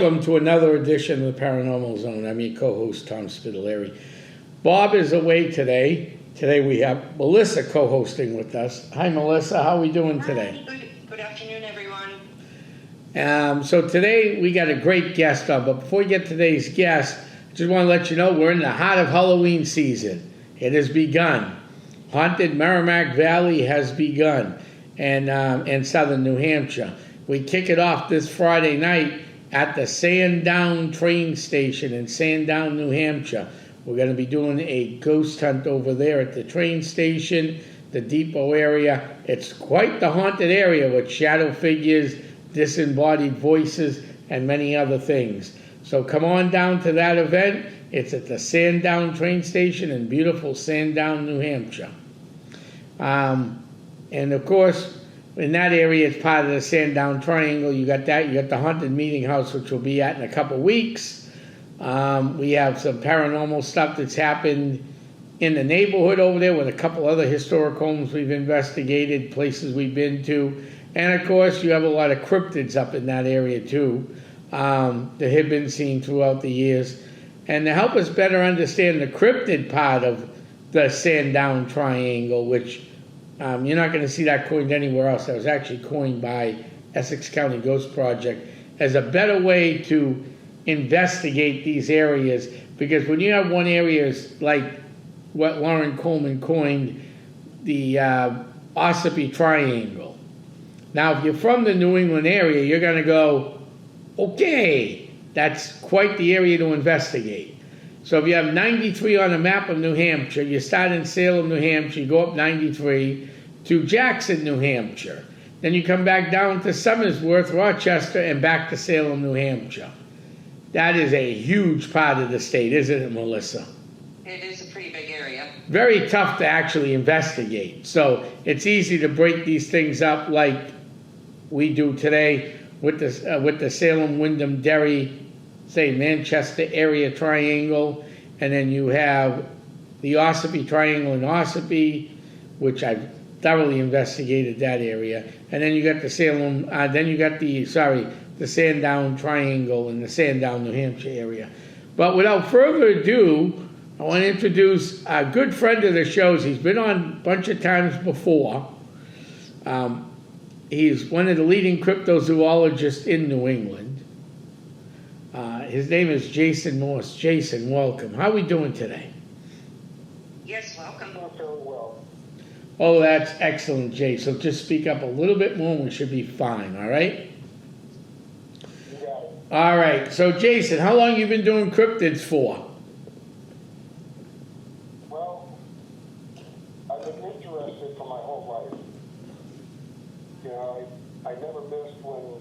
welcome to another edition of the Paranormal Zone. I'm your co-host, Tom Spitalere. Bob is away today. Today we have Melissa co-hosting with us. Hi, Melissa. How are we doing today? Hi. Good afternoon, everyone. So today we got a great guest on, but before we get today's guest, I just want to let you know we're in the heart of Halloween season. It has begun. Haunted Merrimack Valley has begun, and in southern New Hampshire. We kick it off this Friday night at the Sandown train station in Sandown, New Hampshire. We're going to be doing a ghost hunt over there at the train station, the depot area. It's quite the haunted area with shadow figures, disembodied voices, and many other things. So come on down to that event. It's at the Sandown train station in beautiful Sandown, New Hampshire. And of course, in that area, it's part of the Sandown Triangle. You got that. You got the Haunted Meeting House, which we'll be at in a couple weeks. We have some paranormal stuff that's happened in the neighborhood over there with a couple other historic homes we've investigated, places we've been to. And, of course, you have a lot of cryptids up in that area, too, that have been seen throughout the years. And to help us better understand the cryptid part of the Sandown Triangle, which you're not going to see that coined anywhere else. That was actually coined by Essex County Ghost Project as a better way to investigate these areas. Because when you have one area like what Lauren Coleman coined, the Ossipee Triangle. Now, if you're from the New England area, you're going to go, okay, that's quite the area to investigate. So if you have 93 on the map of New Hampshire, you start in Salem, New Hampshire, you go up 93 to Jackson, New Hampshire. Then you come back down to Somersworth, Rochester, and back to Salem, New Hampshire. That is a huge part of the state, isn't it, Melissa? It is a pretty big area. Very tough to actually investigate. So it's easy to break these things up like we do today with the Salem, Wyndham, Derry, say Manchester area triangle, and then you have the Ossipee Triangle in Ossipee, which I've thoroughly investigated that area, and then you got the Salem, the Sandown Triangle in the Sandown, New Hampshire area. But without further ado, I want to introduce a good friend of the shows. He's been on a bunch of times before. He's one of the leading cryptozoologists in New England. His name is Jason Morse. Jason, welcome. How are we doing today? Yes, welcome. Doing very well. Oh, that's excellent, Jay. So just speak up a little bit more and we should be fine, all right? You got it. All right. So, Jason, how long you been doing cryptids for? Well, I've been interested for my whole life. You know, I never missed when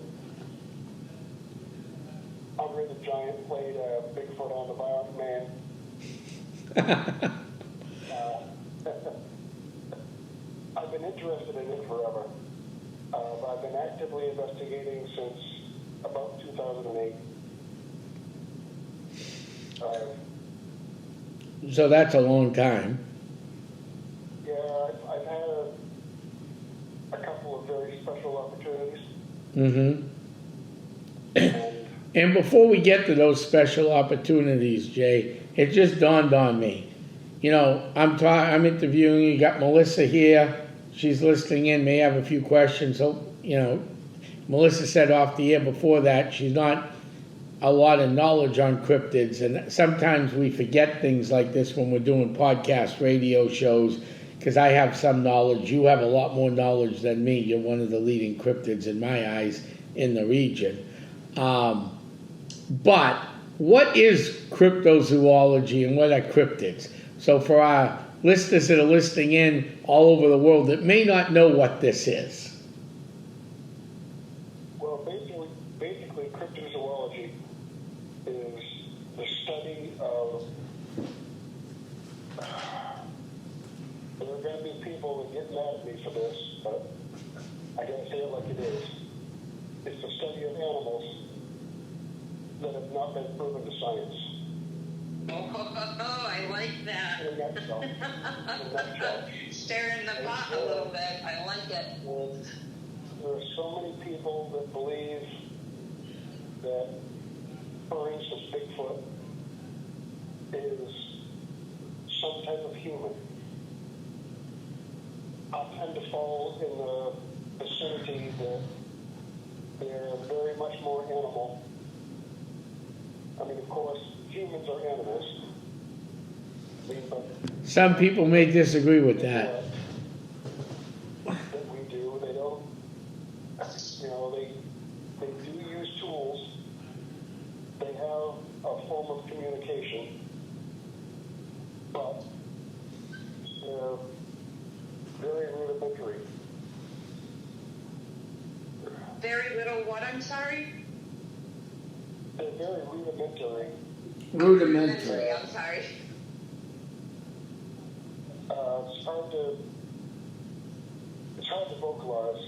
Andre the Giant played Bigfoot on the Mountain Man. I've been interested in it forever. I've been actively investigating since about 2008. So that's a long time. Yeah, I've had a couple of very special opportunities. Mm-hmm. And And before we get to those special opportunities, Jay, it just dawned on me. You know, I'm interviewing you. You got Melissa here. She's listening in. May have a few questions. So, you know, Melissa said off the air before that she's not a lot of knowledge on cryptids, and sometimes we forget things like this when we're doing podcast radio shows. Because I have some knowledge, you have a lot more knowledge than me. You're one of the leading cryptids in my eyes in the region. But what is cryptozoology and what are cryptids? So for our listeners that are listening in all over the world that may not know what this is. well, basically, cryptozoology is the study of. There are going to be people that get mad at me for this, but I got to say it like it is. It's the study of animals that have not been proven to science. Oh, I like that. In a nutshell. In a nutshell. Stir in the pot a little bit. I like it. There are so many people that believe that for instance, Bigfoot is some type of human. I tend to fall in the vicinity that they're very much more animal. I mean, of course, humans are animals. I mean, but Some people may disagree with that. that we do, they don't, you know, they do use tools. They have a form of communication, but they're very rudimentary. Very little what, I'm sorry? They're very rudimentary. Rudimentary. I'm sorry. It's hard to vocalize.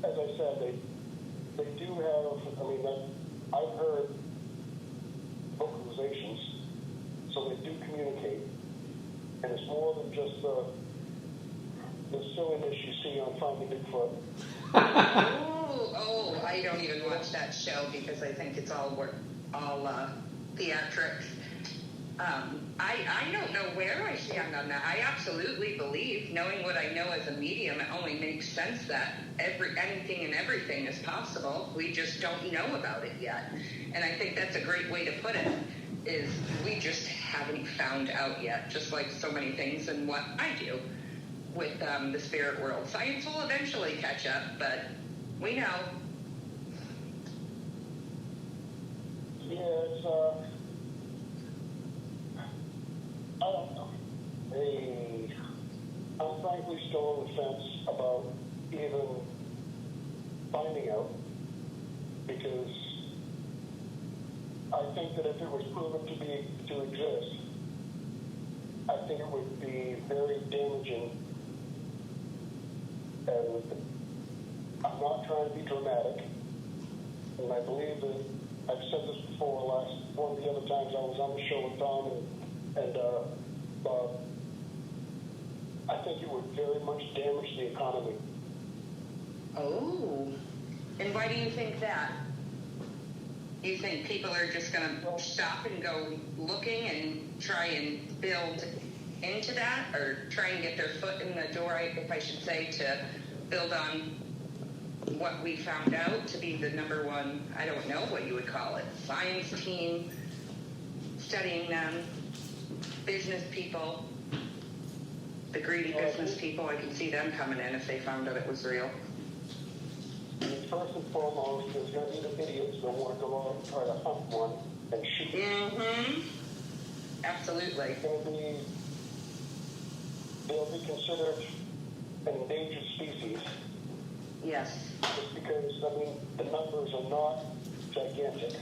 As I said, they do have, I mean, I've heard vocalizations, so they do communicate. And it's more than just the silliness you see on Finding Bigfoot. Oh, I don't even watch that show because I think it's all theatrics. I don't know where I stand on that. I absolutely believe, knowing what I know as a medium, it only makes sense that anything and everything is possible. We just don't know about it yet. And I think that's a great way to put it, is we just haven't found out yet, just like so many things in what I do with the spirit world. Science will eventually catch up, but we know. Yeah, it's, I don't know. I'm frankly still on the fence about even finding out, because I think that if it was proven to exist, I think it would be very damaging. And I'm not trying to be dramatic, and I believe that I've said this before. One of the other times I was on the show with Tom and Bob, I think it would very much damage the economy. Oh, and why do you think that? You think people are just going to stop and go looking and try and build into that, or try and get their foot in the door, if I should say, to build on what we found out to be the number one, I don't know what you would call it, science team, studying them, business people, the greedy business people, I can see them coming in if they found out it was real. First and foremost, there's going to be the idiots that want to go out and try to hunt one and shoot it. Mm-hmm. Absolutely. They'll be considered an endangered species. Yes. Just because, I mean, the numbers are not gigantic.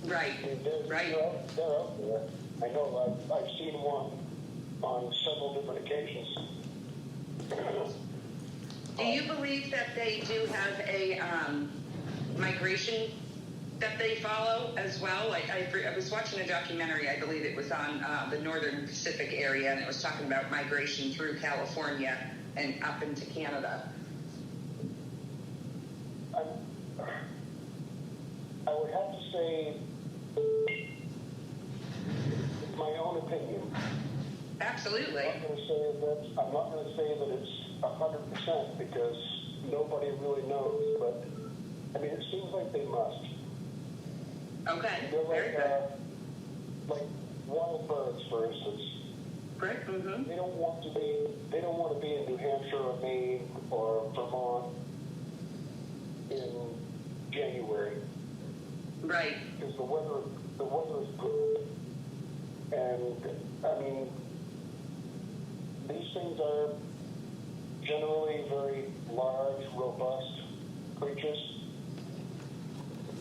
Right. I mean, they're out there. I know I've seen one on several different occasions. Do you believe that they do have a migration that they follow as well? I was watching a documentary, I believe it was on the northern Pacific area, and it was talking about migration through California and up into Canada. I would have to say, my own opinion. Absolutely. I'm not going to say that it's 100% because nobody really knows, but I mean, it seems like they must. Okay. They're Very good. like wild birds, for instance. Great. Mm-hmm. They don't want to be in New Hampshire or Maine or Vermont in January. Right. Because the weather is good. And I mean, these things are generally very large, robust creatures.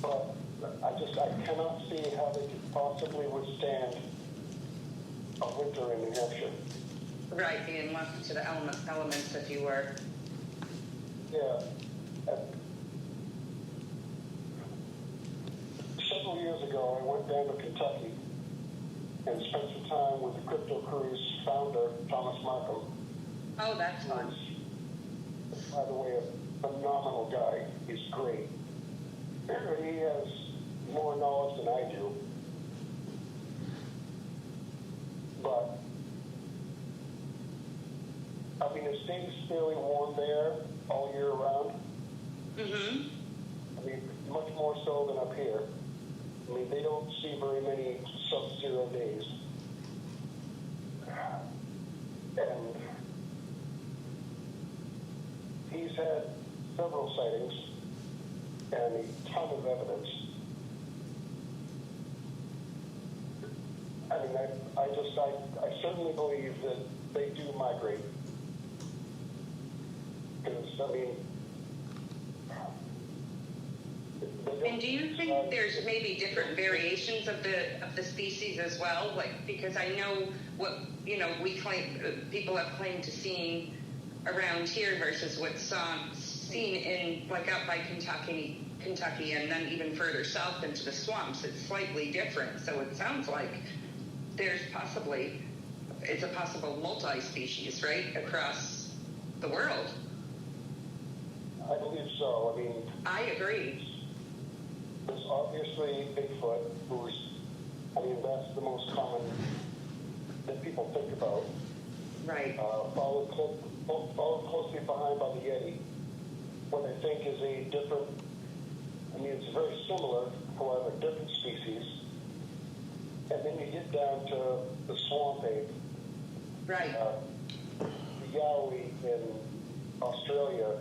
But I cannot see how they could possibly withstand a winter in New Hampshire. Right, being left to the elements, if you were. Yeah. Several years ago, I went down to Kentucky and spent some time with the Crypto Cruise founder, Thomas Markham. Oh, that's fun. By the way, a phenomenal guy. He's great. He has more knowledge than I do. But, I mean, it stays fairly warm there all year round. Mm-hmm. I mean, much more so than up here. I mean, they don't see very many sub-zero days. And he's had several sightings and a ton of evidence. I mean, I certainly believe that they do migrate. Because, I mean, And do you think there's maybe different variations of the species as well? Like, because I know what, you know, we claim, people have claimed to seeing around here versus what's seen in, like, out by Kentucky, and then even further south into the swamps. It's slightly different. So it sounds like there's possibly, it's a possible multi-species, right, across the world. I believe so. I mean, I agree. there's obviously Bigfoot, who's, I mean, that's the most common that people think about. Right. Followed closely behind by the Yeti. What I think is a different, I mean, it's very similar, however, different species. And then you get down to the swamp ape. Right. The Yowie in Australia,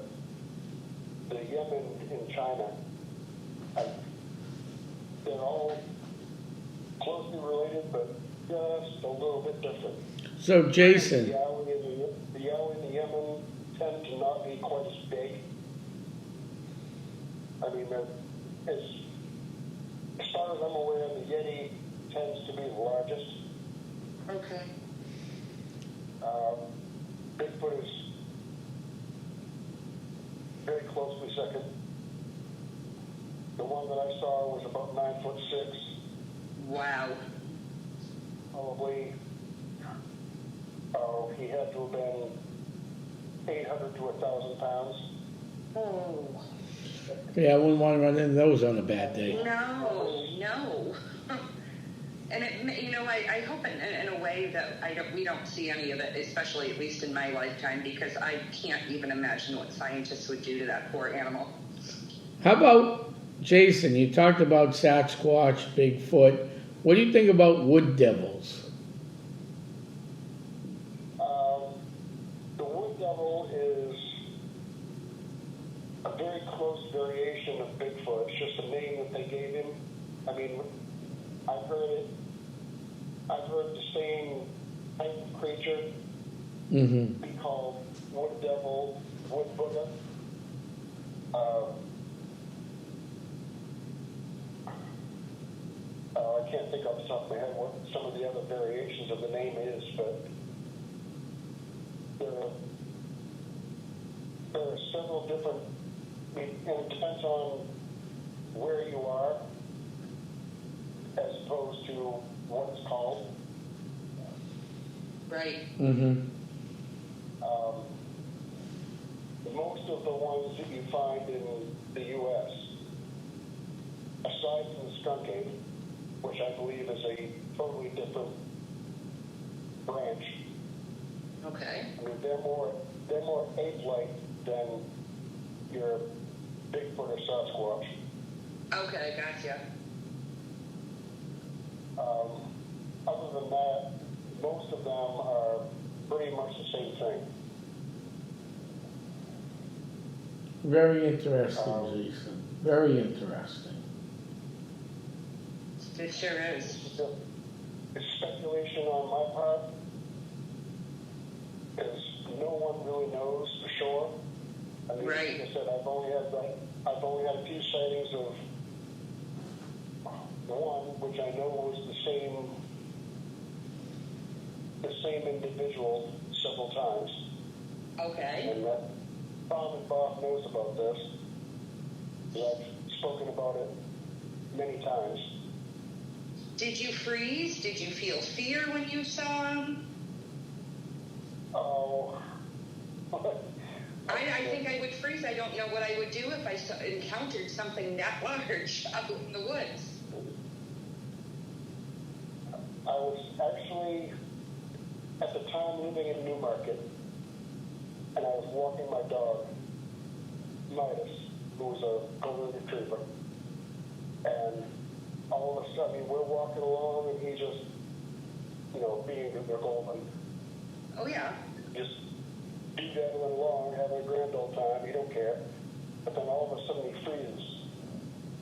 the Yemen in China. They're all closely related, but just a little bit different. So Jason, The Yowie in the Yemen tend to not be quite as big. I mean, as far as I'm aware, the Yeti tends to be the largest. Okay. Bigfoot is very closely second. The one that I saw was about 9'6". Wow. Probably, he had to have been 800 to 1,000 pounds. Oh. yeah, I wouldn't want to run into those on a bad day. No. And it, you know, I hope in a way that we don't see any of it, especially at least in my lifetime, because I can't even imagine what scientists would do to that poor animal. How about, Jason, you talked about Sasquatch, Bigfoot. What do you think about wood devils? The wood devil is a very close variation of Bigfoot. It's just a name that they gave him. I mean, I've heard the same type of creature be called wood devil, wood Buddha. I can't think off the top of my head what some of the other variations of the name is, but there are several different, and it depends on where you are as opposed to what it's called. Right. Most of the ones that you find in the U.S., aside from the skunk ape, which I believe is a totally different branch. Okay. I mean, they're more ape-like than your Bigfoot or Sasquatch. Okay, gotcha. Other than that, most of them are pretty much the same thing. Very interesting, Jason. Very interesting. It sure is. It's speculation on my part, because no one really knows for sure. I mean, Right. like I said, I've only had a few sightings of one, which I know was the same individual several times. Okay. And that Tom and Bob knows about this. I've spoken about it many times. Did you freeze? Did you feel fear when you saw him? Oh, I think I would freeze. I don't know what I would do if I encountered something that large out in the woods. I was actually, at the time, living in Newmarket, and I was walking my dog, Midas, who was a golden retriever. And all of a sudden, we're walking along, and he just, being that they're golden, Oh, yeah. just daddling along, having a grand old time. He don't care. But then all of a sudden, he freezes,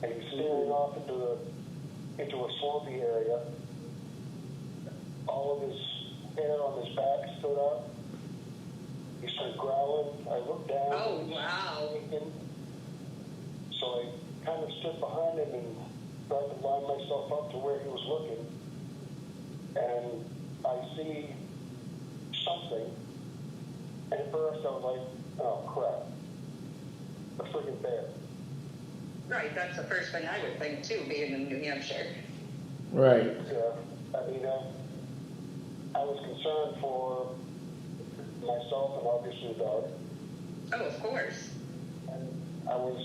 and he's staring off into a swampy area. All of his hair on his back stood up. He started growling. I looked down. Oh, wow. So I kind of stood behind him and tried to line myself up to where he was looking. And I see something. And at first I was like, oh, crap. A friggin' bear. Right, that's the first thing I would think, too, being in New Hampshire. Right. Yeah. I mean, I was concerned for myself and obviously the dog. Oh, of course. And I was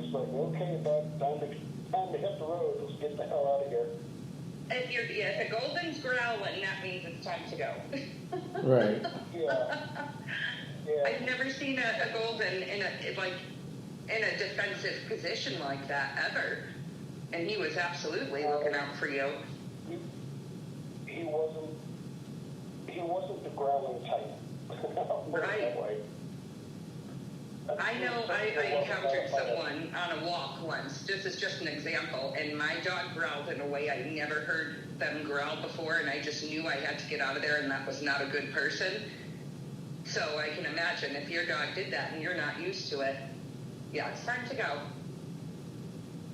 just like, okay, bud, time to hit the road. Let's get the hell out of here. If a golden's growling, that means it's time to go. Right. Yeah. I've never seen a golden in a defensive position like that ever. And he was absolutely looking out for you. He wasn't the growling type. Right. I know I encountered someone on a walk once. This is just an example. And my dog growled in a way I never heard them growl before. And I just knew I had to get out of there, and that was not a good person. So I can imagine if your dog did that and you're not used to it, yeah, it's time to go.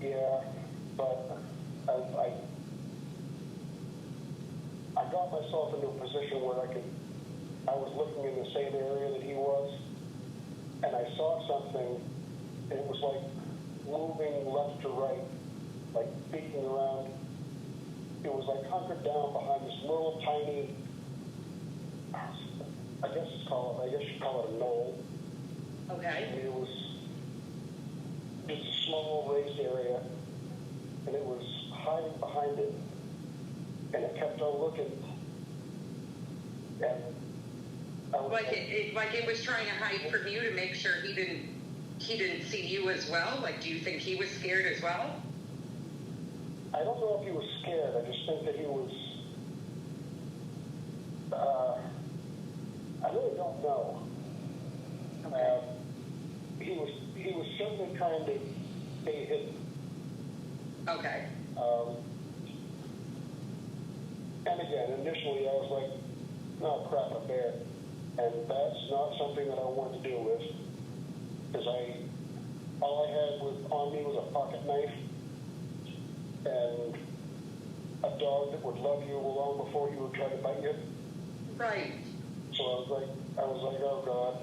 Yeah, but I got myself into a position where I was looking in the same area that he was, and I saw something, and it was like moving left to right, like peeking around. It was like hunkered down behind this little tiny, I guess you'd call it a knoll. Okay. And it was just a small raised area, and it was hiding behind it, and it kept on looking. And I was Like it was trying to hide from you to make sure he didn't see you as well? Like, do you think he was scared as well? I don't know if he was scared. I just think that he was. I really don't know. Okay. He was certainly trying to stay hidden. Okay. And again, initially I was like, no, crap, a bear. And that's not something that I wanted to deal with. Because all I had on me was a pocket knife and a dog that would love you long before he would try to bite you. Right. So I was like, oh God,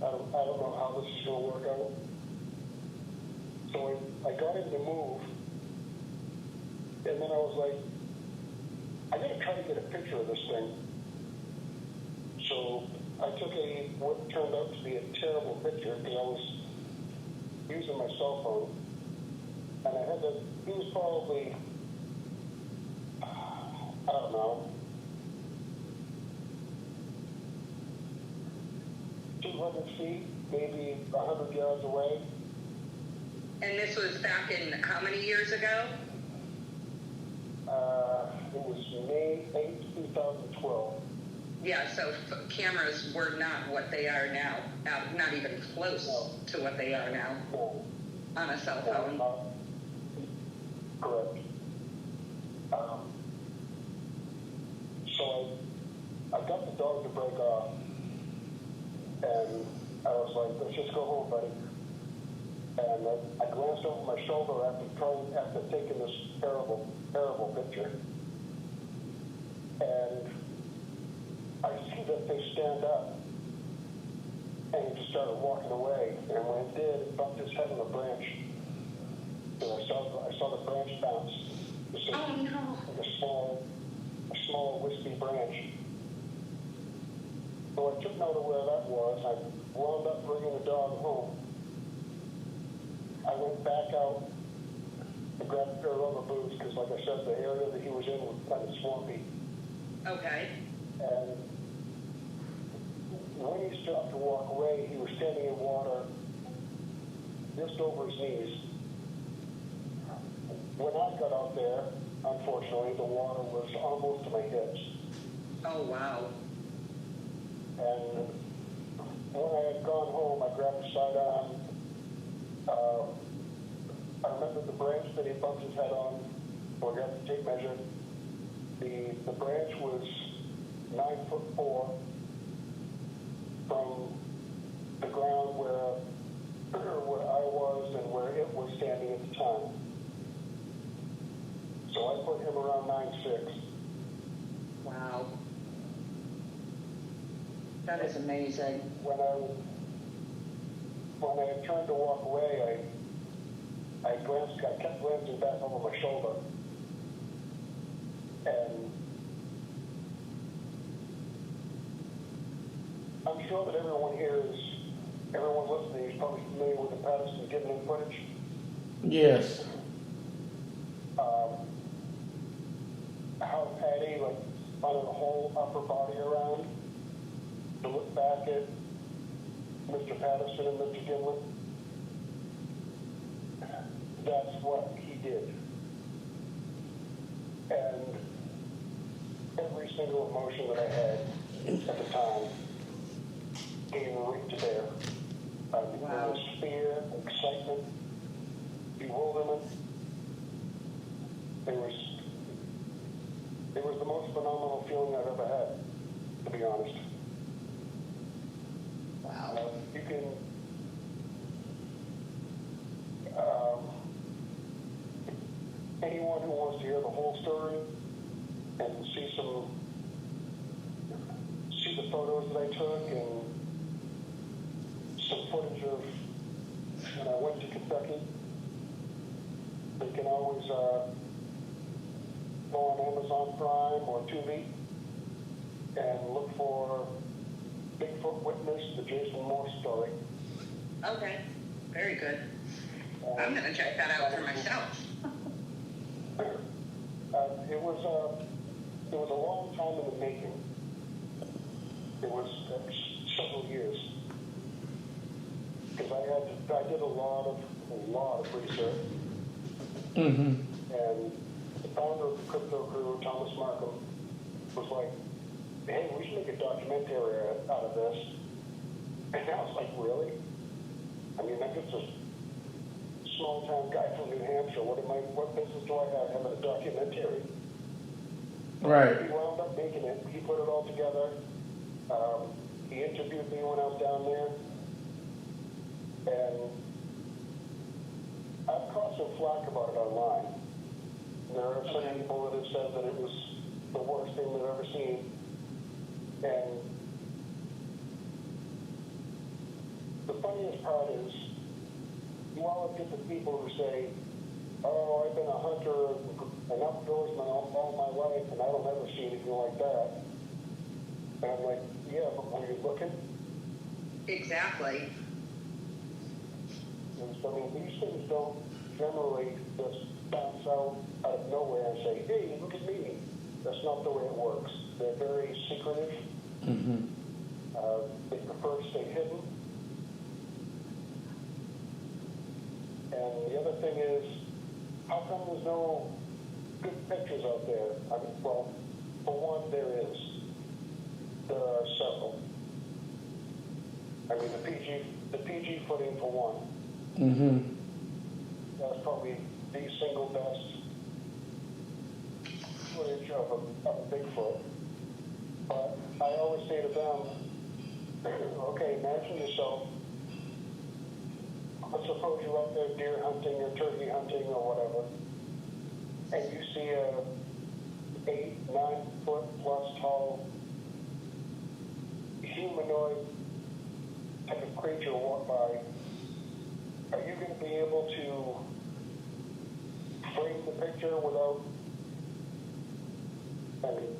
I don't know how this is going to work out. So I got him to move, and then I was like, I got to try to get a picture of this thing. So I took what turned out to be a terrible picture because I was using my cell phone, and he was probably, I don't know, 200 feet, maybe 100 yards away. And this was back in how many years ago? It was May 8th, 2012. Yeah, so cameras were not what they are now, not even close to what they are now No. on a cell phone. Correct. So I got the dog to break off, and I was like, let's just go home, buddy. And I glanced over my shoulder after taking this terrible, terrible picture. And I see that they stand up, and he just started walking away. And when it did, it bumped his head on a branch. And I saw the branch bounce. Just Oh, no. like a small wispy branch. So I took note of where that was. I wound up bringing the dog home. I went back out and grabbed a pair of rubber boots because, like I said, the area that he was in was kind of swampy. Okay. And when he stopped to walk away, he was standing in water just over his knees. When I got out there, unfortunately, the water was almost to my hips. Oh, wow. And when I had gone home, I grabbed the sidearm. I remember the branch that he bumped his head on. So I grabbed the tape measure. The branch was 9'4" from the ground where I was and where it was standing at the time. So I put him around 9'6". Wow. That is amazing. When I had turned to walk away, I kept glancing back over my shoulder. And I'm sure that everyone listening is probably familiar with the Patterson Gimlin footage. Yes. How Patty, like, spun the whole upper body around to look back at Mr. Patterson and Mr. Gimlin. That's what he did. And every single emotion that I had at the time came right to bear. There was fear, excitement, bewilderment. It was the most phenomenal feeling I've ever had, to be honest. Wow. You can, anyone who wants to hear the whole story and see the photos that I took and some footage of when I went to Kentucky, they can always go on Amazon Prime or Tubi and look for Bigfoot Witness, the Jason Moore story. Okay. Very good. I'm going to check that out for myself. It was a long time in the making. It was several years because I did a lot of research. Mm-hmm. And the founder of the crypto crew, Thomas Markham, was like, "Hey, we should make a documentary out of this." And I was like, "Really?" I mean, I'm just a small town guy from New Hampshire. What business do I have having a documentary? Right. He wound up making it. He put it all together. He interviewed me when I was down there. And I've caught some flack about it online. There are some people that have said that it was the worst thing they've ever seen. And the funniest part is, you always get the people who say, "Oh, I've been a hunter, an outdoorsman all my life, and I don't ever see anything like that." And I'm like, "Yeah, but when you're looking." Exactly. And so, I mean, these things don't generally just bounce out of nowhere and say, "Hey, look at me." That's not the way it works. They're very secretive. Mm-hmm. They prefer to stay hidden. And the other thing is, how come there's no good pictures out there? I mean, well, for one, there is. There are several. I mean, the PG footing for one. Mm-hmm. That's probably the single best footage of a Bigfoot. But I always say to them, okay, imagine yourself. Let's suppose you're out there deer hunting or turkey hunting or whatever, and you see a 8-9 foot plus tall humanoid type of creature walk by. Are you going to be able to frame the picture without, I mean,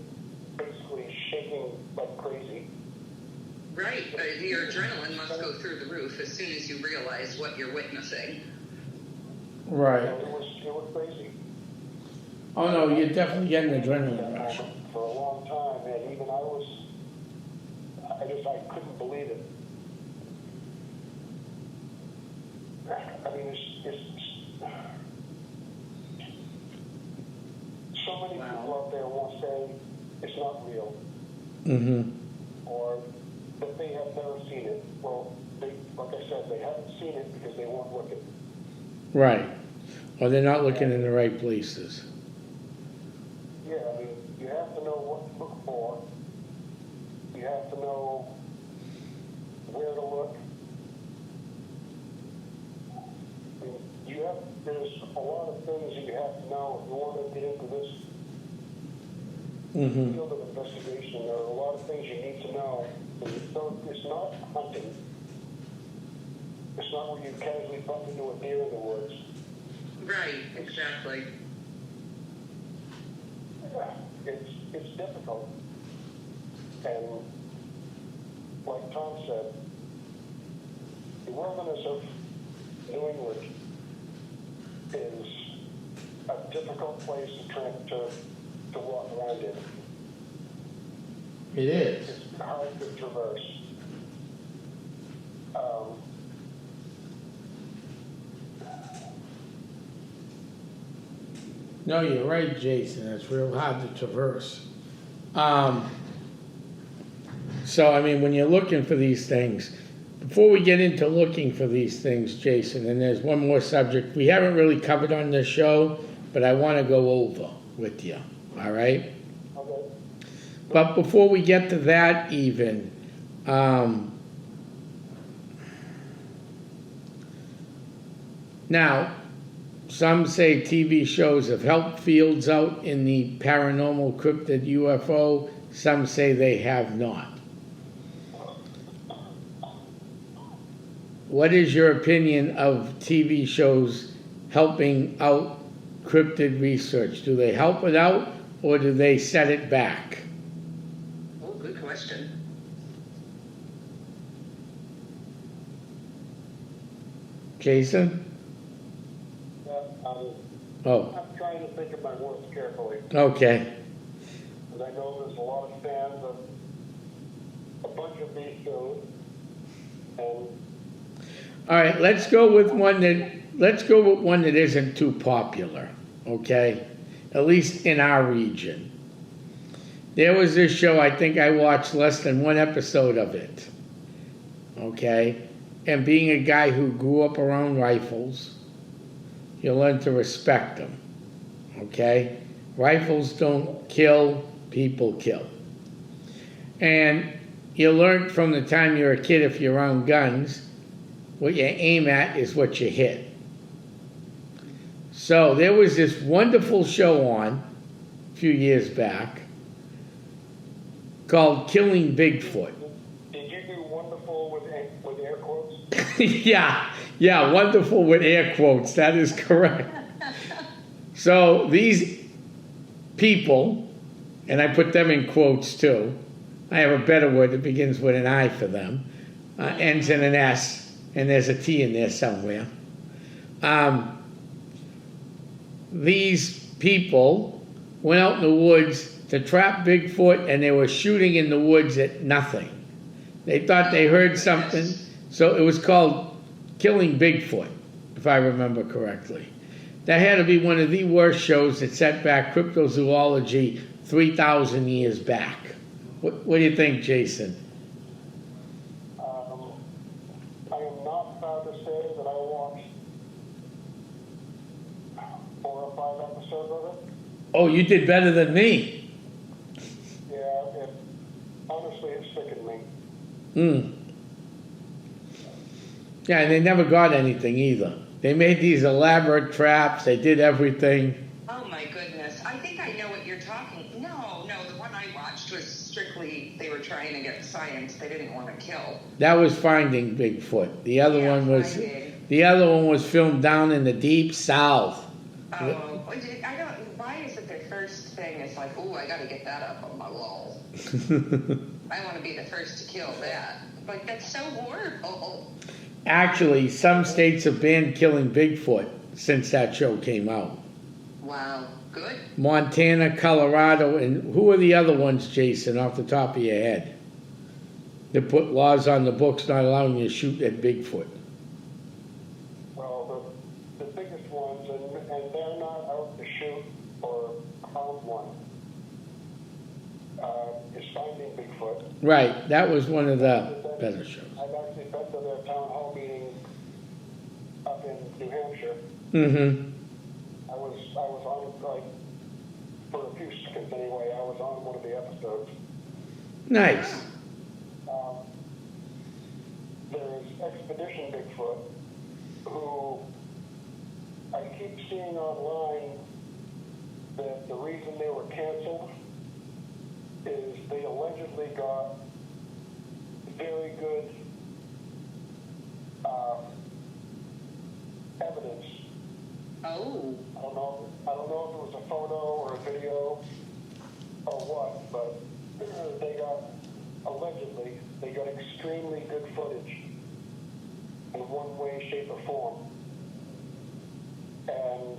basically shaking like crazy? Right, your adrenaline must go through the roof as soon as you realize what you're witnessing. Right. It was crazy. Oh no, you're definitely getting adrenaline rush. For a long time, and even I couldn't believe it. I mean, it's so many people out there won't say it's not real, Mm-hmm. or that they have never seen it. Well, like I said, they haven't seen it because they won't look at it. Right. Or they're not looking in the right places. Yeah, I mean, you have to know what to look for. You have to know where to look. I mean, there's a lot of things that you have to know if you want to get into this Mm-hmm. field of investigation. There are a lot of things you need to know. So it's not hunting. It's not where you casually bump into a deer in the woods. Right, exactly. Yeah, it's difficult. And like Tom said, the wilderness of New England is a difficult place to walk around in. It is. It's hard to traverse. No, you're right, Jason. It's real hard to traverse. So, I mean, when you're looking for these things, before we get into looking for these things, Jason, and there's one more subject we haven't really covered on this show, but I want to go over with you, all right? Okay. But before we get to that even, now, some say TV shows have helped fields out in the paranormal cryptid UFO. Some say they have not. What is your opinion of TV shows helping out cryptid research? Do they help it out or do they set it back? Oh, good question. Jason? Yeah, Oh, I'm trying to think of my words carefully. okay. Because I know there's a lot of fans of a bunch of these shows. And All right, let's go with one that isn't too popular, okay? At least in our region. There was this show, I think I watched less than one episode of it, okay? And being a guy who grew up around rifles, you learn to respect them, okay? Rifles don't kill, people kill. And you learn from the time you're a kid, if you're around guns, what you aim at is what you hit. So there was this wonderful show on a few years back called Killing Bigfoot. did you do wonderful with air quotes? yeah, wonderful with air quotes, that is correct. So these people, and I put them in quotes too, I have a better word that begins with an I for them, ends in an S, and there's a T in there somewhere. These people went out in the woods to trap Bigfoot, and they were shooting in the woods at nothing. They thought they heard something, so it was called Killing Bigfoot, if I remember correctly. That had to be one of the worst shows that set back cryptozoology 3,000 years back. What do you think, Jason? I am not proud to say that I watched 4 or 5 episodes of it. Oh, you did better than me. Yeah, honestly, it sickened me. Yeah, and they never got anything either. They made these elaborate traps. They did everything. Oh my goodness. I think I know what you're talking. No, the one I watched was strictly they were trying to get science. They didn't want to kill. That was Finding Bigfoot. The other Yeah, one was Finding. the other one was filmed down in the deep south. Oh, I don't. Why is it their first thing is like, ooh, I gotta get that up on my wall. I want to be the first to kill that. Like, that's so horrible. Actually, some states have banned killing Bigfoot since that show came out. Wow, good. Montana, Colorado, and who are the other ones, Jason, off the top of your head? They put laws on the books not allowing you to shoot at Bigfoot. Well, the biggest ones, and they're not out to shoot or hunt one, is Finding Bigfoot. Right, that was one of the better shows. I've actually been to their town hall meeting up in New Hampshire. Mm-hmm. I was on, like, for a few seconds anyway, I was on one of the episodes. Nice. There's Expedition Bigfoot, who I keep seeing online that the reason they were canceled is they allegedly got very good evidence. Oh. I don't know if it was a photo or a video or what, but allegedly they got extremely good footage in one way, shape, or form, and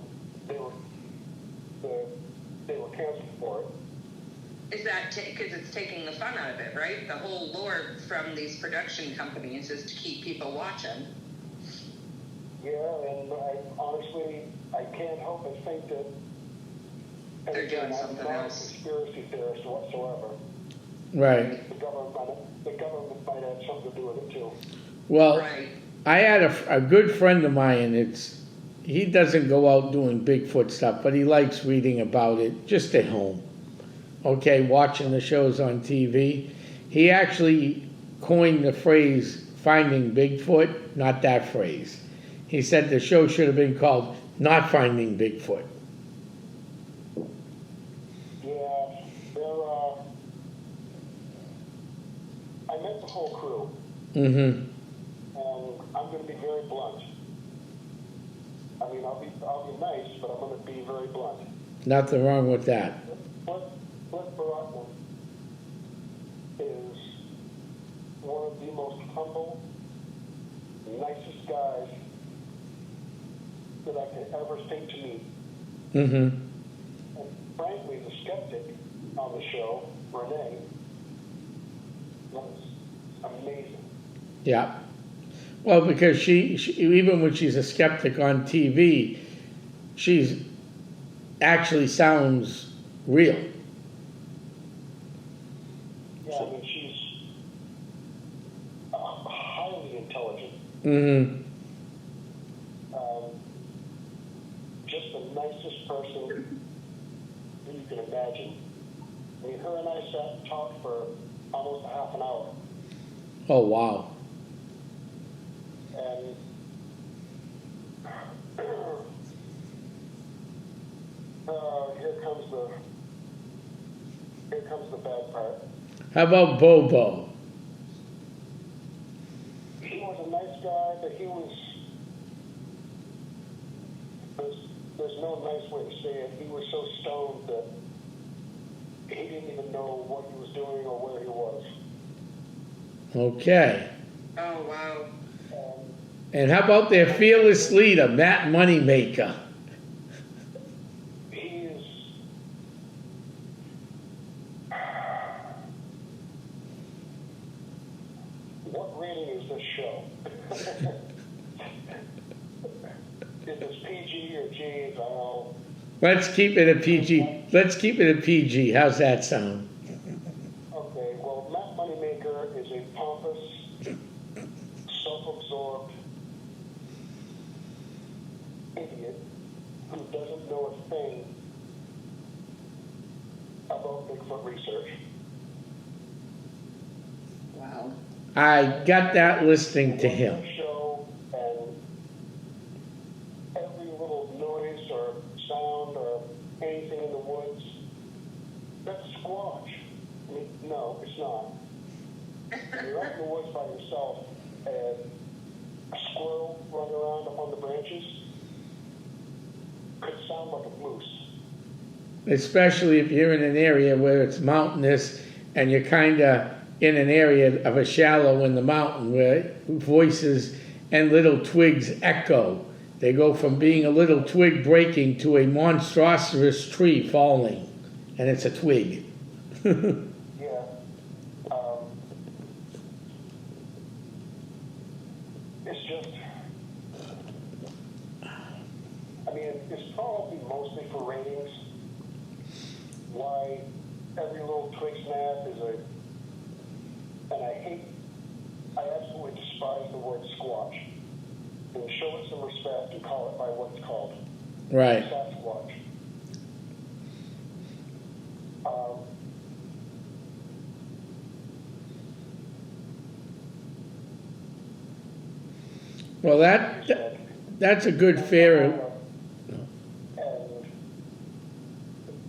they were canceled for it. Is that because it's taking the fun out of it, right? The whole lore from these production companies is to keep people watching. Yeah, and I can't help but think that They're doing I'm something not else. a conspiracy theorist whatsoever. Right. The government might have something to do with it too. Well, Right. I had a good friend of mine, he doesn't go out doing Bigfoot stuff, but he likes reading about it just at home. Okay, watching the shows on TV. He actually coined the phrase Finding Bigfoot, not that phrase. He said the show should have been called Not Finding Bigfoot. Yeah, I met the whole crew, Mm-hmm. and I'm going to be very blunt. I mean, I'll be nice, but I'm going to be very blunt. Nothing wrong with that. Cliff Barotman is one of the most humble, nicest guys that I could ever think to meet. Mm-hmm. And frankly, the skeptic on the show, Renee, was amazing. Yeah. Well, because she even when she's a skeptic on TV, she's actually sounds real. Yeah, I mean, she's highly intelligent. Mm-hmm. Just the nicest person that you can imagine. I mean, her and I sat and talked for almost a half an hour. Oh, wow. And here comes the bad part. How about Bobo? He was a nice guy, but there's no nice way to say it. He was so stoned that he didn't even know what he was doing or where he was. Okay. Oh, wow. And how about their fearless leader, Matt Moneymaker? He is. What rating is this show? Is this PG or G? I don't know. Let's keep it a PG. Let's keep it a PG. How's that sound? Okay, well, Matt Moneymaker is a pompous, self-absorbed idiot who doesn't know a thing about Bigfoot research. Wow. I got that listening to him. Show, and every little noise or sound or anything in the woods, that's squash. I mean, no, it's not. When you're out in the woods by yourself and a squirrel running around up on the branches could sound like a moose. especially if you're in an area where it's mountainous and you're kind of in an area of a shallow in the mountain where voices and little twigs echo. They go from being a little twig breaking to a monstrous tree falling, and it's a twig. Yeah. It's just, I mean, it's probably mostly for ratings. Why every little twig snap is and I absolutely despise the word squatch. And show it some respect and call it by what it's called. Right. Sasquatch. Well, that's a good fair. And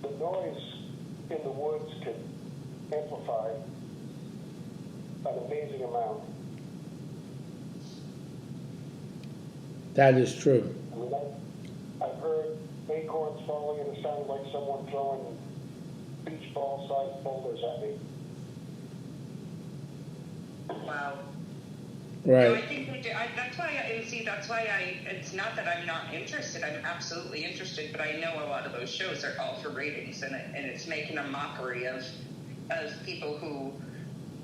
the noise in the woods could amplify an amazing amount. That is true. I mean, I've heard acorns falling and it sounded like someone throwing beach ball sized boulders at me. Wow. Right. No, I think we do. That's why, it's not that I'm not interested. I'm absolutely interested, but I know a lot of those shows are all for ratings, and it's making a mockery of people who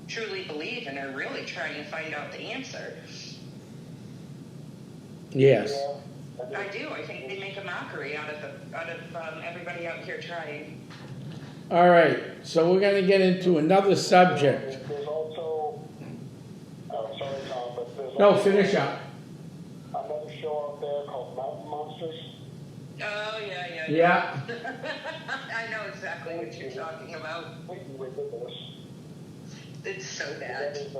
truly believe and are really trying to find out the answer. Yes. Yeah, I do. I think they make a mockery out of everybody out here trying. All right. So we're going to get into another subject. There's also, sorry Tom, but there's No, also finish up. another show out there called Mountain Monsters. Oh, yeah. Yeah. I know exactly what you're talking about. Completely ridiculous. It's so That bad. is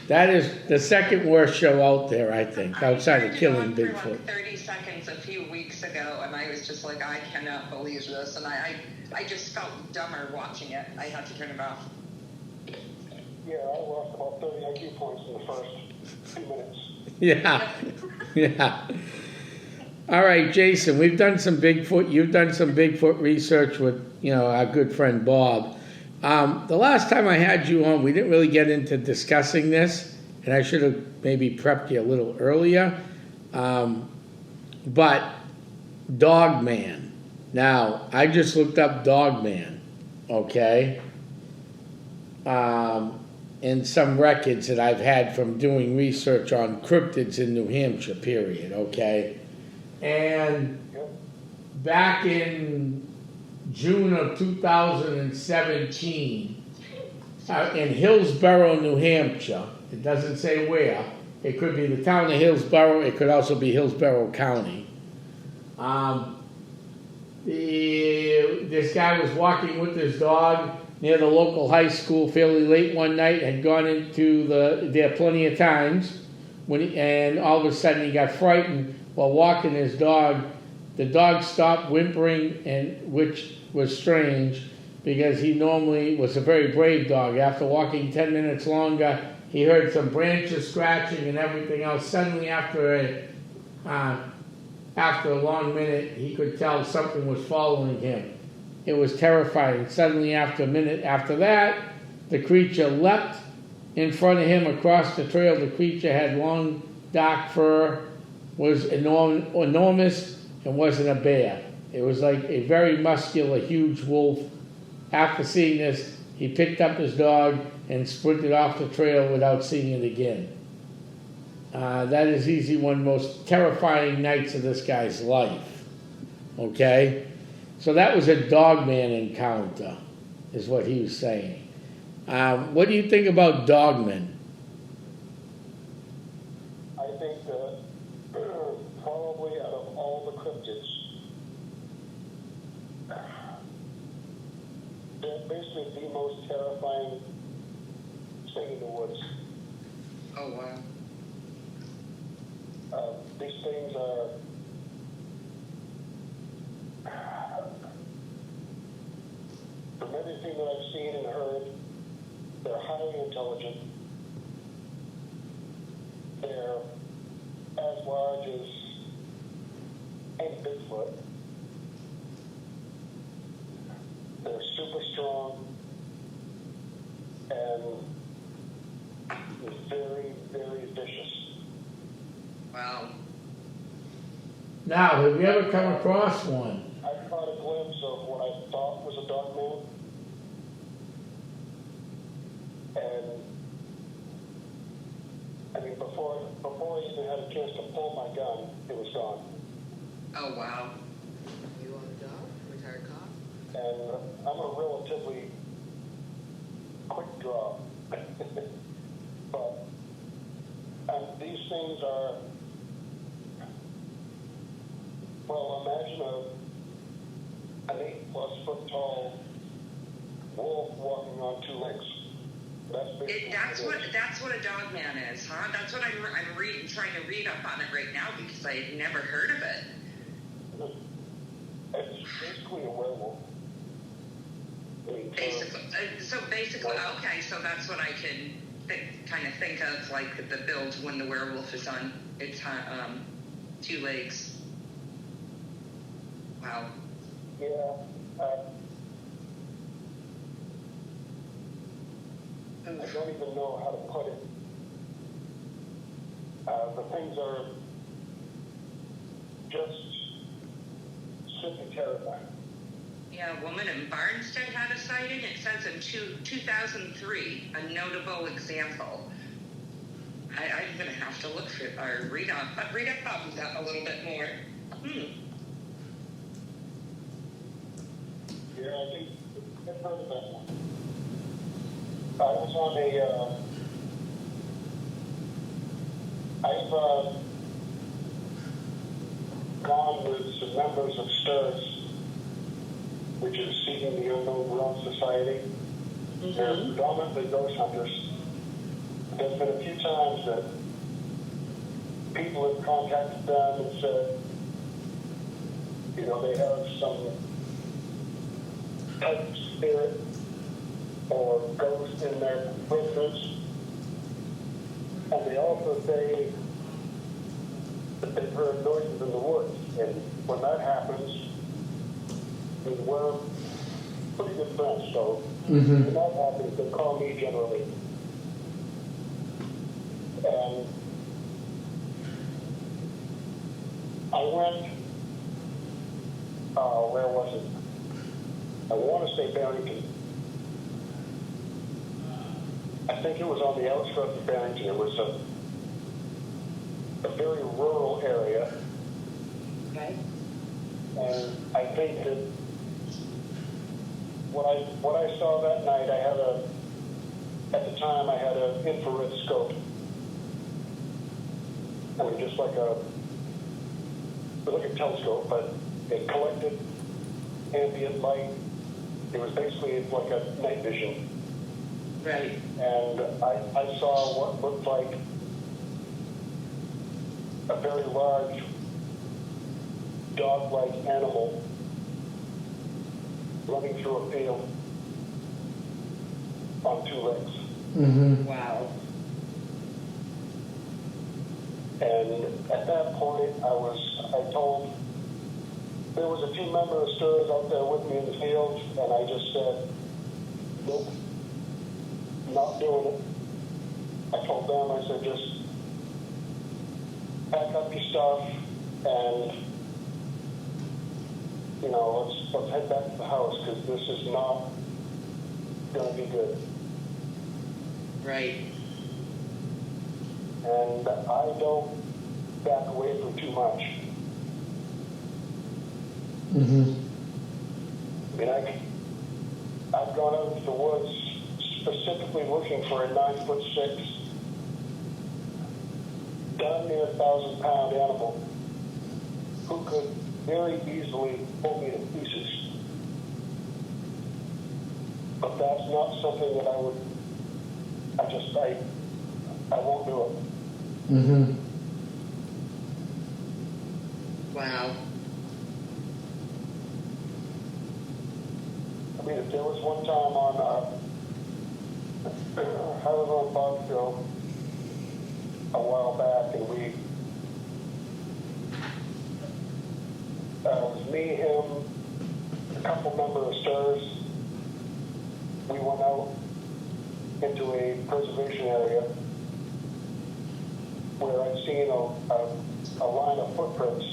That is the second worst show out there, I think, outside of killing I turned it on Bigfoot. for like 30 seconds a few weeks ago, and I was just like, I cannot believe this, and I just felt dumber watching it. I had to turn it off. Yeah, I lost about 30 IQ points in the first 2 minutes. Yeah. Yeah. All right, Jason, we've done some Bigfoot. You've done some Bigfoot research with, our good friend Bob. The last time I had you on, we didn't really get into discussing this, and I should have maybe prepped you a little earlier. But Dogman. Now, I just looked up Dogman, okay? In some records that I've had from doing research on cryptids in New Hampshire, period, okay? And Yep. back in June of 2017, in Hillsborough, New Hampshire, it doesn't say where, it could be the town of Hillsborough, it could also be Hillsborough County. This guy was walking with his dog near the local high school fairly late one night, had gone into there plenty of times, and all of a sudden he got frightened while walking his dog. The dog stopped whimpering, which was strange because he normally was a very brave dog. After walking 10 minutes longer, he heard some branches scratching and everything else. Suddenly, after a long minute, he could tell something was following him. It was terrifying. Suddenly, after a minute after that, the creature leapt in front of him across the trail. The creature had long, dark fur, was enormous, and wasn't a bear. It was like a very muscular, huge wolf. After seeing this, he picked up his dog and sprinted off the trail without seeing it again. That is easily one of the most terrifying nights of this guy's life. Okay? So that was a Dogman encounter, is what he was saying. What do you think about Dogman? I think that probably out of all the cryptids, they're basically the most terrifying thing in the woods. Oh, wow. These things are from everything that I've seen and heard, they're highly intelligent. They're as large as any Bigfoot. They're super strong and very, very vicious. Wow. Now, have you ever come across one? I caught a glimpse of what I thought was a dog man. And I mean, before I even had a chance to pull my gun, it was gone. Oh, wow. You own a dog? Retired cop? And I'm a relatively quick draw. But these things are, well, imagine an 8+ foot tall wolf walking on 2 legs. That's basically That's what a dog man is, huh? That's what I'm trying to read up on it right now because I've never heard of it. It's basically a werewolf. I mean, Basically, okay, so that's what I can kind of think of, like the build when the werewolf is on its 2 legs. Wow. Yeah. I don't even know how to put it. The things are just simply terrifying. Yeah, a woman in Barnstead had a sighting. It says in 2003, a notable example. I'm going to have to look for or read up on that a little bit more. Yeah, I think I've heard of that one. I was on I've gone with some members of STIRS, which is Seeking the Unknown Realm Society. They're predominantly ghost hunters. There's been a few times that people have contacted them and said, you know, they have some type of spirit or ghost in their residence. And they also say that they've heard noises in the woods. And when that happens, we're pretty good friends. So when that happens, they call me generally. And I went, where was it? I want to say Barrington. I think it was on the outskirts of Barrington. It was a very rural area. Okay. And I think that what I saw that night, at the time I had an infrared scope. I mean, just like a telescope, but it collected ambient light. It was basically like a night vision. Right. And I saw what looked like a very large dog-like animal running through a field on 2 legs. Wow. And at that point, there was a team member of STIRS out there with me in the field, and I just said, nope, not doing it. I told them, I said, just pack up your stuff and, you know, let's head back to the house because this is not going to be good. Right. And I don't back away from too much. I mean, I've gone out into the woods specifically looking for a 9'6", darn near 1,000-pound animal who could very easily pull me to pieces. But that's not something that I won't do it. Wow. I mean, if there was one time on, I was on Bobsville a while back, and it was me, him, a couple members of STIRS, we went out into a preservation area where I'd seen a line of footprints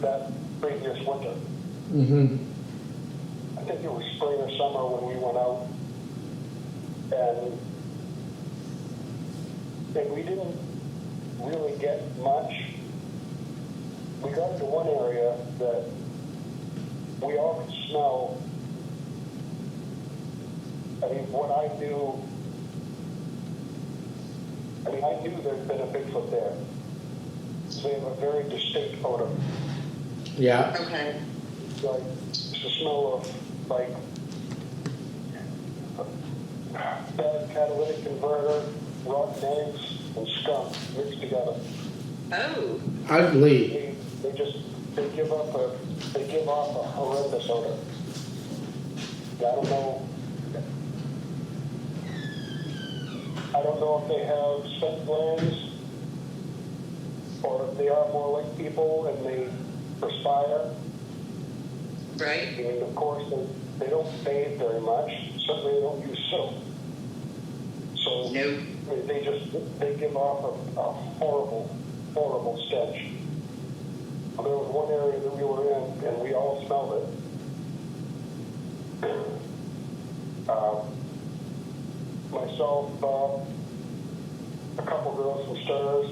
that previous winter. Mm-hmm. I think it was spring or summer when we went out, and we didn't really get much. We got into one area that we all could smell. I mean, I knew there'd been a Bigfoot there. So they have a very distinct odor. Yeah. Okay. Like, it's the smell of, like, bad catalytic converter, rotten eggs, and skunk mixed together. Oh. Ugly. They give off a horrendous odor. I don't know if they have scent glands or if they are more like people and they perspire. Right. I mean, of course, they don't bathe very much. Certainly they don't use soap. So Nope. they give off a horrible, horrible stench. There was one area that we were in and we all smelled it. Myself, a couple girls from Stars,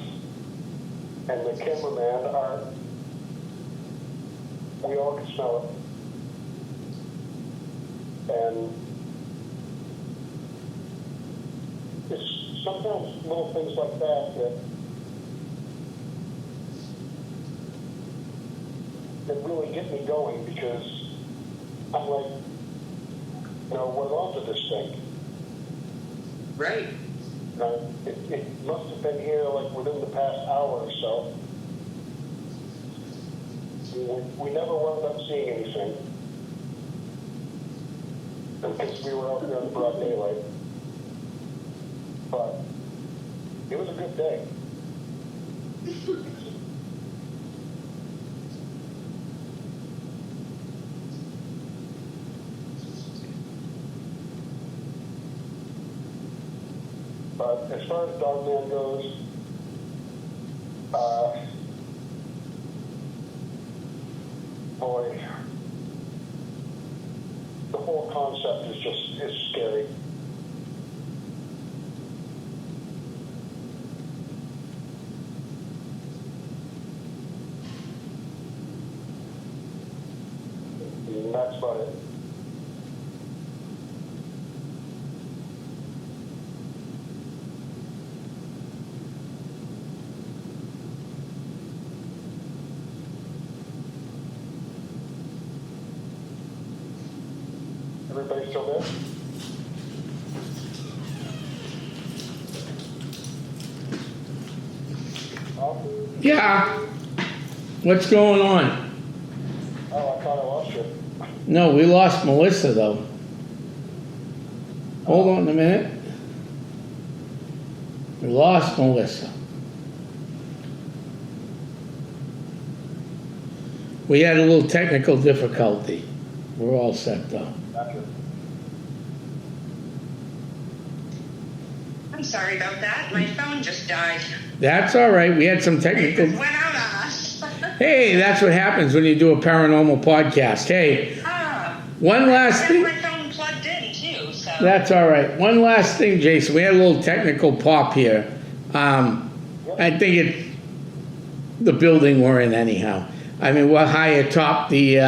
and the cameraman, Art, we all could smell it. And it's sometimes little things like that really get me going, because I'm like, we're onto this thing. Right. It must have been here like within the past hour or so. We never wound up seeing anything because we were out there in broad daylight. But it was a good day. But as far as Dogman goes, boy, the whole concept is scary. And that's about it. Everybody still there? Yeah. What's going on? Oh, I thought I lost you. No, we lost Melissa though. Hold on a minute. We lost Melissa. We had a little technical difficulty. We're all set though. Gotcha. I'm sorry about that. My phone just died. That's all right. We had some It technical. just went out on us. Hey, that's what happens when you do a paranormal podcast. Hey, one I last have thing. my phone plugged in too, so. That's all right. One last thing, Jason. We had a little technical pop here. I think the building we're in anyhow. I mean, we're high atop the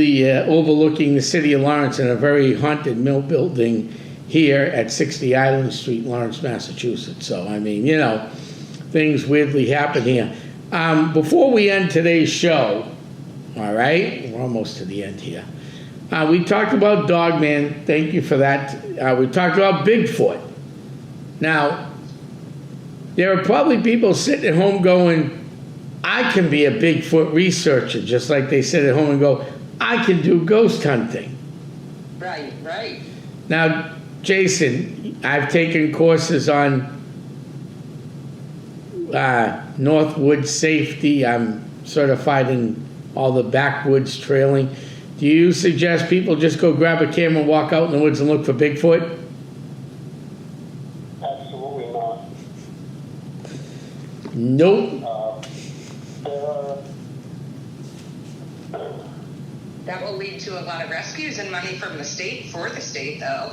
overlooking the city of Lawrence in a very haunted mill building here at 60 Island Street, Lawrence, Massachusetts. So, I mean, things weirdly happen here. Before we end today's show, all right, we're almost to the end here. We talked about Dogman. Thank you for that. We talked about Bigfoot. Now, there are probably people sitting at home going, I can be a Bigfoot researcher, just like they sit at home and go, I can do ghost hunting. Right, right. Now, Jason, I've taken courses on Northwood safety. I'm certified in all the backwoods trailing. Do Do you suggest people just go grab a camera and walk out in the woods and look for Bigfoot? Absolutely not. Nope. There are, That will lead to a lot of rescues and money from the state for the state, though.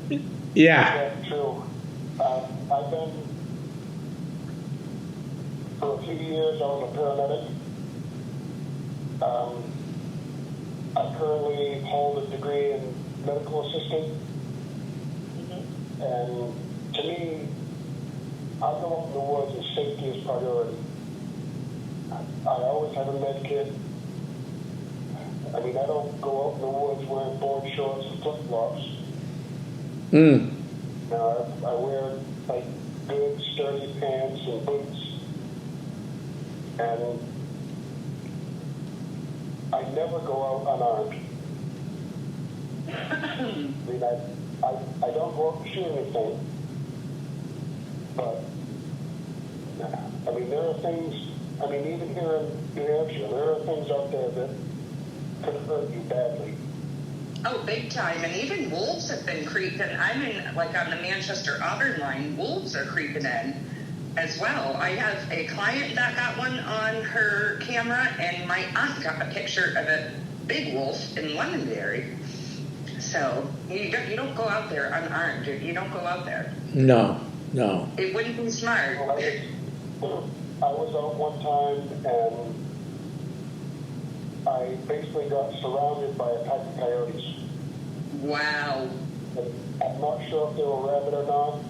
Yeah. yeah, true. I've been, for a few years, I was a paramedic. I currently hold a degree in medical assisting. And to me, I go out in the woods and safety is priority. I always have a med kit. I mean, I don't go out in the woods wearing board shorts and flip-flops. Mm. I wear like good sturdy pants and boots, and I never go out unarmed. I mean, I don't go out and shoot anything, but I mean, there are things. I mean, even here in New Hampshire, there are things out there that could hurt you badly. Oh, big time. And even wolves have been creeping. I'm in, like, on the Manchester-Auburn line. Wolves are creeping in as well. I have a client that got one on her camera, and my aunt got a picture of a big wolf in Londonderry. So you don't go out there unarmed. You don't go out there. No. It wouldn't be smart. I was out one time, and I basically got surrounded by a pack of coyotes. Wow. And I'm not sure if they were rabid or not,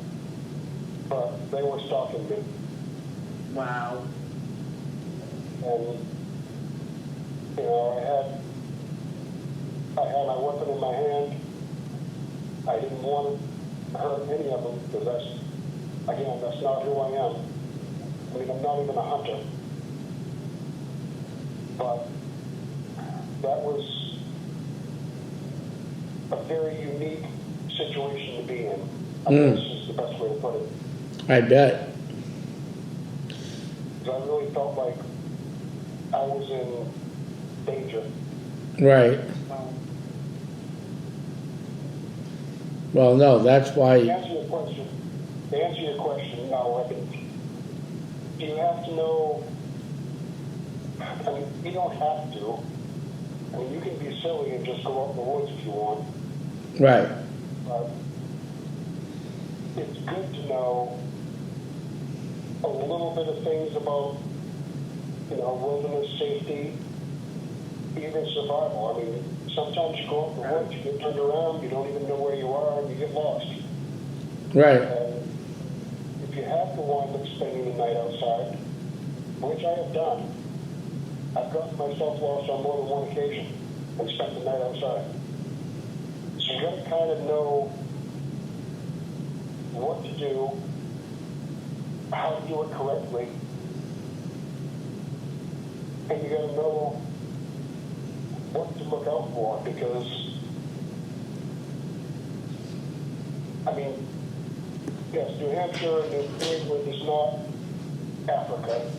but they were stalking me. Wow. And, you know, I had my weapon in my hand. I didn't want to hurt any of them, because that's not who I am. I mean, I'm not even a hunter. But that was a very unique situation to be in. I guess is the best way to put it. I bet. Because I really felt like I was in danger. Right. Well, no, that's To why. answer your question, now, I mean, do you have to know? I mean, you don't have to. I mean, you can be silly and just go out in the woods if you want. Right. But it's good to know a little bit of things about, you know, wilderness safety, even survival. I mean, sometimes you go out in the woods, you get turned around, you don't even know where you are, and you get lost. Right. And if you have to wind up spending the night outside, which I have done, I've gotten myself lost on more than one occasion and spent the night outside. So you got to kind of know what to do, how to do it correctly, and you got to know what to look out for, because, I mean, yes, New Hampshire and New England is not Africa.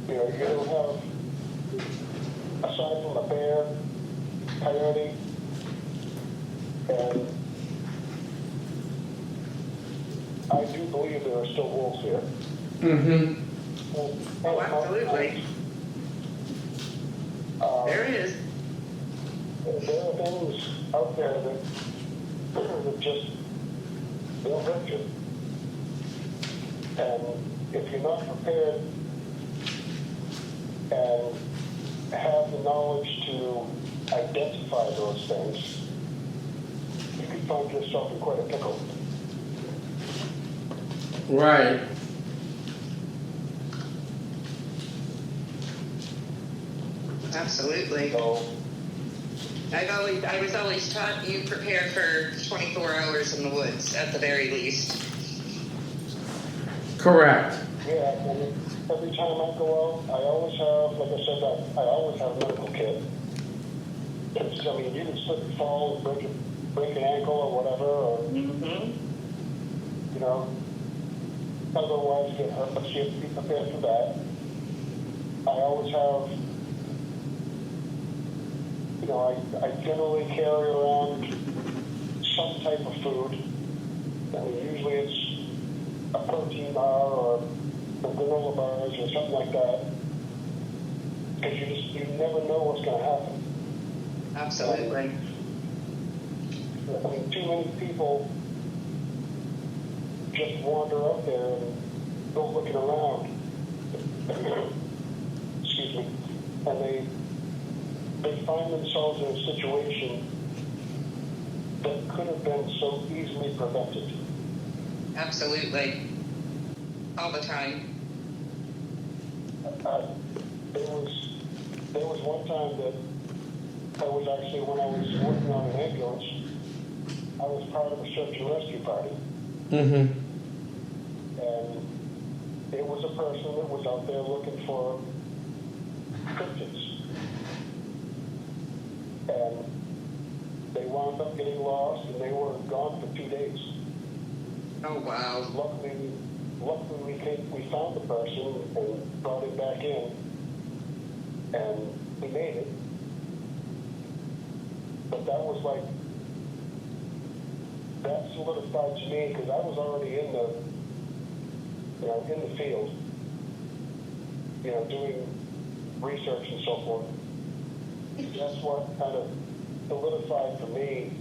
You know, you're going to have, aside from a bear, coyote, and I do believe there are still wolves here. Mm-hmm. Oh, absolutely. There is. There are things out there that just, they'll hurt you. And if you're not prepared and have the knowledge to identify those things, you can find yourself in quite a pickle. Right. Absolutely. So, I was always taught you prepare for 24 hours in the woods at the very least. Correct. yeah, and every time I go out, I always have, like I said, I always have a medical kit. It's, I mean, you can slip and fall, break an ankle or whatever, or, you know, otherwise get hurt, but you have to be prepared for that. I always have you know, I generally carry around some type of food. Usually it's a protein bar or a granola bars or something like that. Because you never know what's going to happen. Absolutely. I mean, too many people just wander up there and go looking around. Excuse me. And they find themselves in a situation that could have been so easily prevented. Absolutely. All the time. There was one time that I was actually, when I was working on an ambulance, I was part of a search and rescue party. Mm-hmm. And it was a person that was out there looking for cryptids. And they wound up getting lost, and they were gone for 2 days. Oh, wow. Luckily we found the person and brought him back in, and we made it. But that was like, that solidified to me, because I was already in the field, doing research and so forth. That's what kind of solidified for me.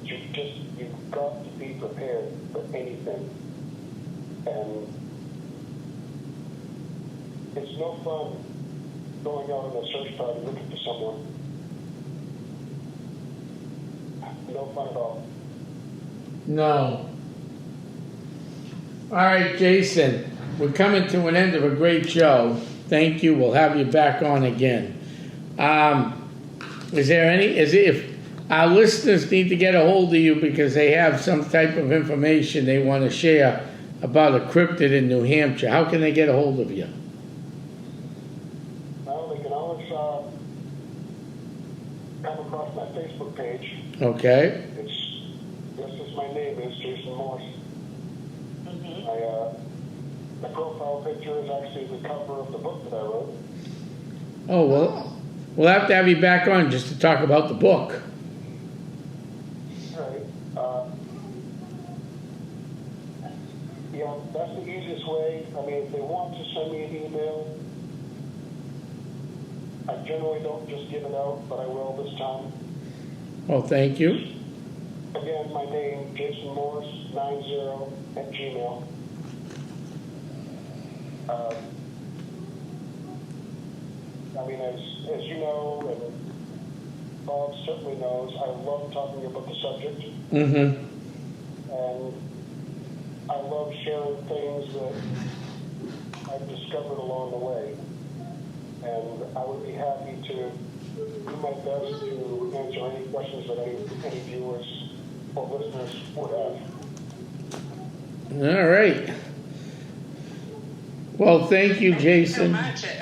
You've got to be prepared for anything. And it's no fun going out on a search party looking for someone. No fun at all. No. All right, Jason, we're coming to an end of a great show. Thank you. We'll have you back on again. If our listeners need to get a hold of you because they have some type of information they want to share about a cryptid in New Hampshire, how can they get a hold of you? Well, they can always come across my Facebook page. Okay. It's just as my name is, Jason Morse. Mm-hmm. My profile picture is actually the cover of the book that I wrote. Oh, well, we'll have to have you back on just to talk about the book. Right. That's the easiest way. I mean, if they want to send me an email, I generally don't just give it out, but I will this time. Well, thank you. Again, my name, Jason Morse, 90 at Gmail. I mean, as you know, and Bob certainly knows, I love talking about the subject. Mm-hmm. And I love sharing things that I've discovered along the way. And I would be happy to do my best to answer any questions that any viewers or listeners would have. All right. Well, thank you, Jason. Thank you so much. It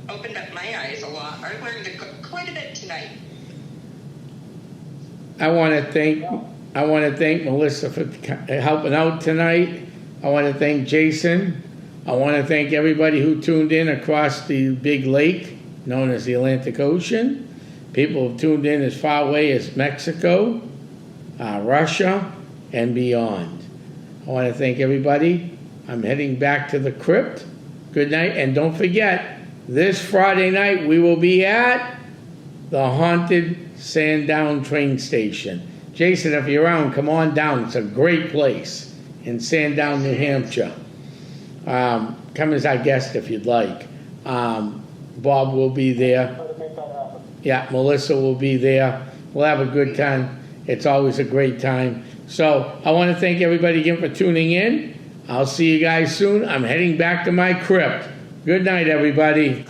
opened up my eyes a lot. I learned quite a bit tonight. I want to thank Melissa for helping out tonight. I want to thank Jason. I want to thank everybody who tuned in across the big lake known as the Atlantic Ocean. People have tuned in as far away as Mexico, Russia, and beyond. I want to thank everybody. I'm heading back to the crypt. Good night, and don't forget, this Friday night we will be at the haunted Sandown train station. Jason, if you're around, come on down. It's a great place in Sandown, New Hampshire. Come as our guest if you'd like. Bob will be there. Try to make that happen. Yeah, Melissa will be there. We'll have a good time. It's always a great time. So I want to thank everybody again for tuning in. I'll see you guys soon. I'm heading back to my crypt. Good night, everybody.